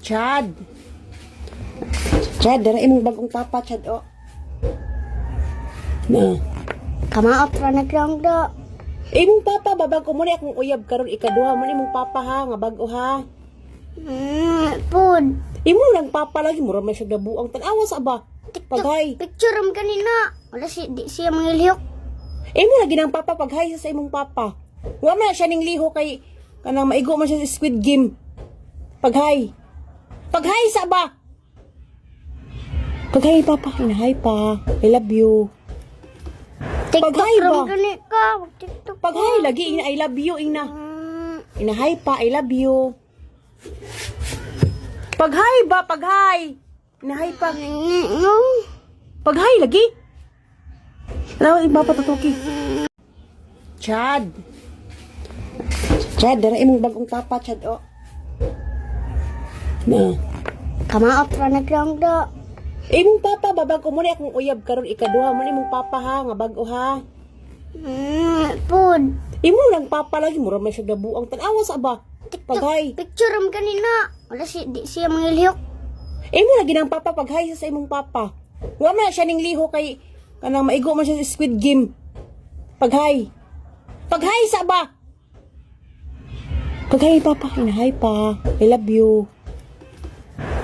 Chad. Chad, dara imong bagong papa, Chad, oh. Na. Kamaot ra naglang do. Imong papa, babag ko muna akong uyab karon ikaduha man imong papa ha, nga bag-o ha. Pud. Imo lang papa lagi, mura man siya gabuang tan-awa sa ba. Paghay. Picture ram kanina. Wala di siya mangilhok. Imo lagi ng papa paghay sa imong papa. Wa man siya ning liho kay kanang maigo man siya sa Squid Game. Paghay. Paghay sa ba. Paghay papa, inahay pa. I love you. Paghay ba? Gani ka. TikTok. Paghay lagi ina I love you ina. Inahay pa, I love you. Paghay ba, paghay. Inahay pa. Paghay lagi. Alam, iba pa tutuki. Chad. Chad, dara imong bagong papa, Chad, oh. Na. Kamaot ra naglang do. Imong papa, babag ko muna akong uyab karon ikaduha man imong papa ha, nga bag-o ha. Pud. Imo lang papa lagi, mura man siya gabuang tan-awa sa ba. Paghay. Picture ram kanina. Wala di siya mangilhok. Imo lagi ng papa paghay sa imong papa. Wa man siya ning liho kay kanang maigo man siya sa Squid Game. Paghay. Paghay sa ba. Paghay papa, inahay pa. I love you.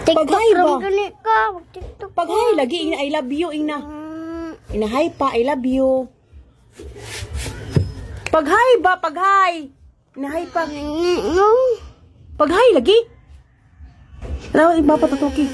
Paghay ba? Gani ka. TikTok. Paghay lagi ina I love you ina. Inahay pa, I love you. Paghay ba, paghay. Inahay pa. Paghay lagi. Alam, iba pa tutuki.